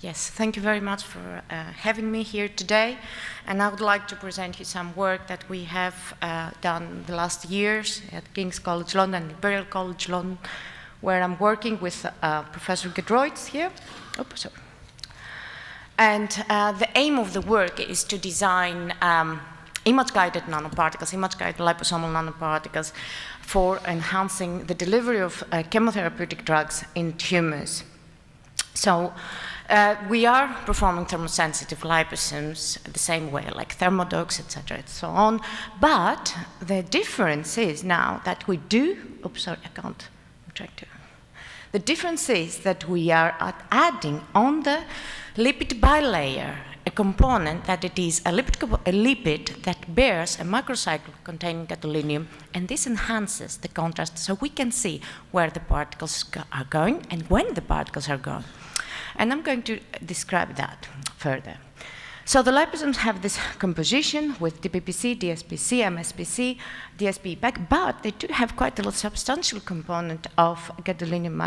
Yes, thank you very much for having me here today. And I would like to present you some work that we have done the last years at King's College London and Imperial College London, where I'm working with Professor Gedroitz here. Oops, sorry. And the aim of the work is to design image-guided nanoparticles, image-guided liposomal nanoparticles for enhancing the delivery of chemotherapeutic drugs in tumors. So we are performing thermosensitive liposomes the same way, like thermodogs, etc., and so on. But the difference is now that we do, oops, sorry, I can't, I'm trying to. The difference is that we are adding on the lipid bilayer a component that it is a lipid that bears a microcycle containing gadolinium, and this enhances the contrast so we can see where the particles are going and when the particles are going. And I'm going to describe that further. So the liposomes have this composition with DPPC, DSPC, MSPC, DSP pack, but they do have quite a substantial component of gadolinium,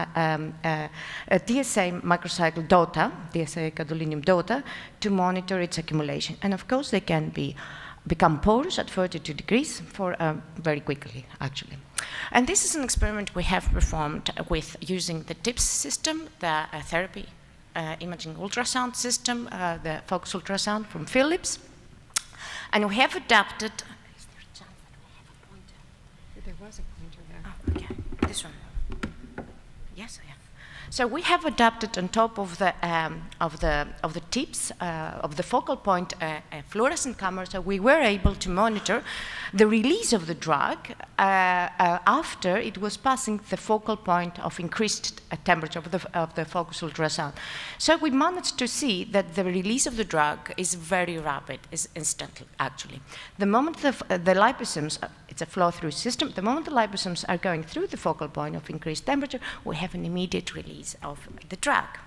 DSA microcycle DOTA, DSA gadolinium DOTA, to monitor its accumulation. And of course, they can become porous at 42 degrees for very quickly, actually. And this is an experiment we have performed with using the TIPS system, the therapy imaging ultrasound system, the focus ultrasound from Philips. And we have adapted. Is there a chance that we have a pointer? There was a pointer there. Oh, okay. This one. Yes, I have. So we have adapted on top of the tips of the focal point fluorescent camera, so we were able to monitor the release of the drug after it was passing the focal point of increased temperature of the focus ultrasound. So we managed to see that the release of the drug is very rapid, is instant, actually. The moment the liposomes, it's a flow-through system, the moment the liposomes are going through the focal point of increased temperature, we have an immediate release of the drug.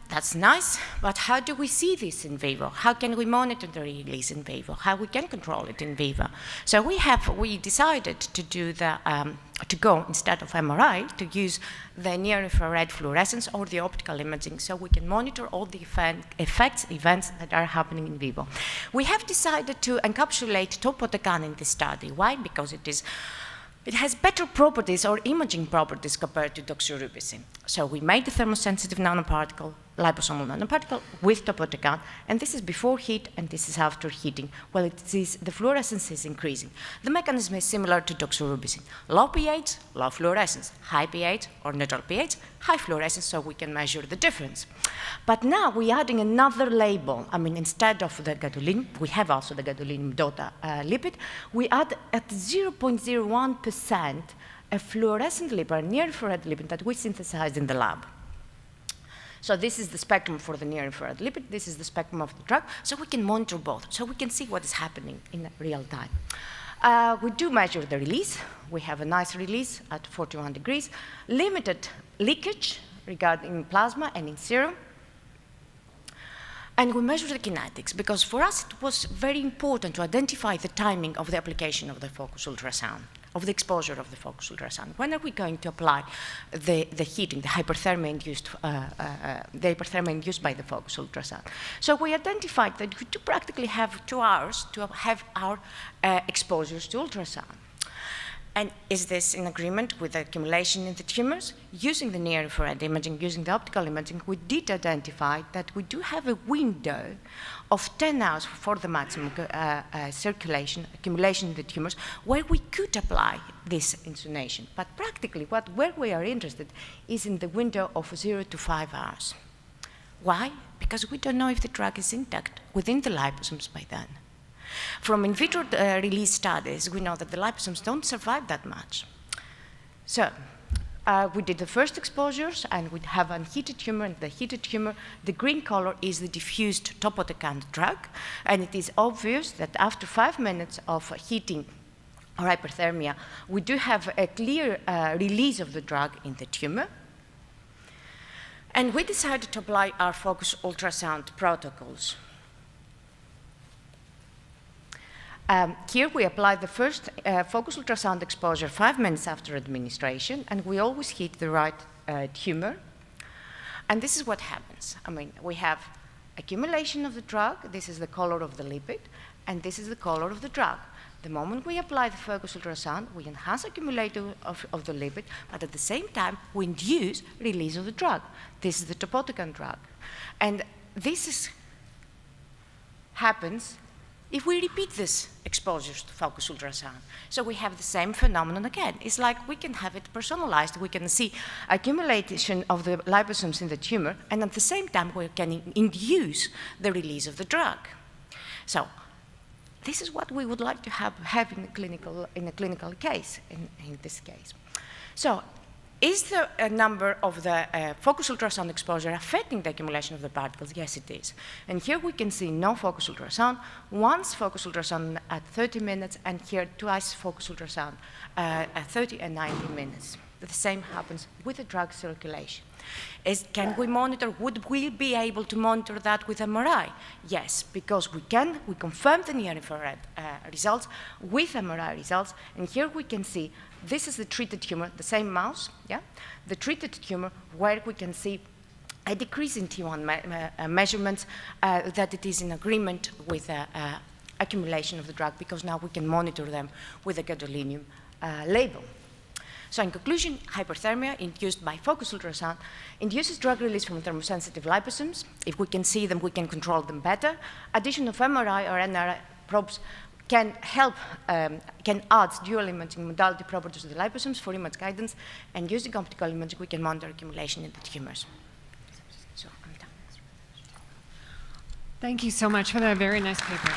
That's nice, but how do we see this in vivo? How can we monitor the release in vivo? How we can control it in vivo? So we decided to do to go instead of MRI to use the near-infrared fluorescence or the optical imaging, so we can monitor all the events that are happening in vivo. We have decided to encapsulate Topotecan in this study. Why? Because it has better properties or imaging properties compared to doxorubicin. So we made the thermosensitive nanoparticle, liposomal nanoparticle, with Topotecan, and this is before heat and this is after heating. Well, the fluorescence is increasing. The mechanism is similar to doxorubicin. Low pH, low fluorescence. High pH or neutral pH, high fluorescence, so we can measure the difference. But now we're adding another label. I mean, instead of the gadolinium, we have also the gadolinium DOTA lipid. We add at 0.01% a fluorescent lipid, a near-infrared lipid that we synthesized in the lab. So this is the spectrum for the near-infrared lipid. This is the spectrum of the drug. So we can monitor both. So we can see what is happening in real time. We do measure the release. We have a nice release at 41 degrees. Limited leakage regarding plasma and in serum. And we measure the kinetics, because for us it was very important to identify the timing of the application of the focus ultrasound, of the exposure of the focus ultrasound. When are we going to apply the heating, the hyperthermia induced by the focus ultrasound? So we identified that we do practically have 2 hours to have our exposures to ultrasound. And is this in agreement with the accumulation in the tumors? Using the near-infrared imaging, using the optical imaging, we did identify that we do have a window of 10 hours for the maximum accumulation in the tumors, where we could apply this insunation. But practically, where we are interested is in the window of 0 to 5 hours. Why? Because we don't know if the drug is intact within the liposomes by then. From in vitro release studies, we know that the liposomes don't survive that much. So we did the first exposures, and we have unheated tumor, and the heated tumor, the green color is the diffused Topotecan drug, and it is obvious that after 5 minutes of heating or hyperthermia, we do have a clear release of the drug in the tumor. And we decided to apply our focus ultrasound protocols. Here we apply the first focus ultrasound exposure 5 minutes after administration, and we always hit the right tumor. And this is what happens. I mean, we have accumulation of the drug. This is the color of the lipid, and this is the color of the drug. The moment we apply the focus ultrasound, we enhance accumulation of the lipid, but at the same time, we induce release of the drug. This is the Topotecan drug. And this happens if we repeat this exposures to focus ultrasound. So we have the same phenomenon again. It's like we can have it personalized. We can see accumulation of the liposomes in the tumor, and at the same time, we can induce the release of the drug. So this is what we would like to have in a clinical case, in this case. So is the number of the focus ultrasound exposure affecting the accumulation of the particles? Yes, it is. And here we can see no focus ultrasound, once focus ultrasound at 30 minutes, and here twice focus ultrasound at 30 and 90 minutes. The same happens with the drug circulation. Can we monitor, would we be able to monitor that with MRI? Yes, because we confirm the near-infrared results with MRI results, and here we can see this is the treated tumor, the same mouse, yeah? The treated tumor where we can see a decrease in T1 measurements, that it is in agreement with accumulation of the drug, because now we can monitor them with a gadolinium label. So in conclusion, hyperthermia induced by focus ultrasound induces drug release from thermosensitive liposomes. If we can see them, we can control them better. Addition of MRI or NRI probes can help, can add dual imaging modality properties to the liposomes for image guidance, and using optical imaging, we can monitor accumulation in the tumors. So I'm done. Thank you so much for that very nice paper.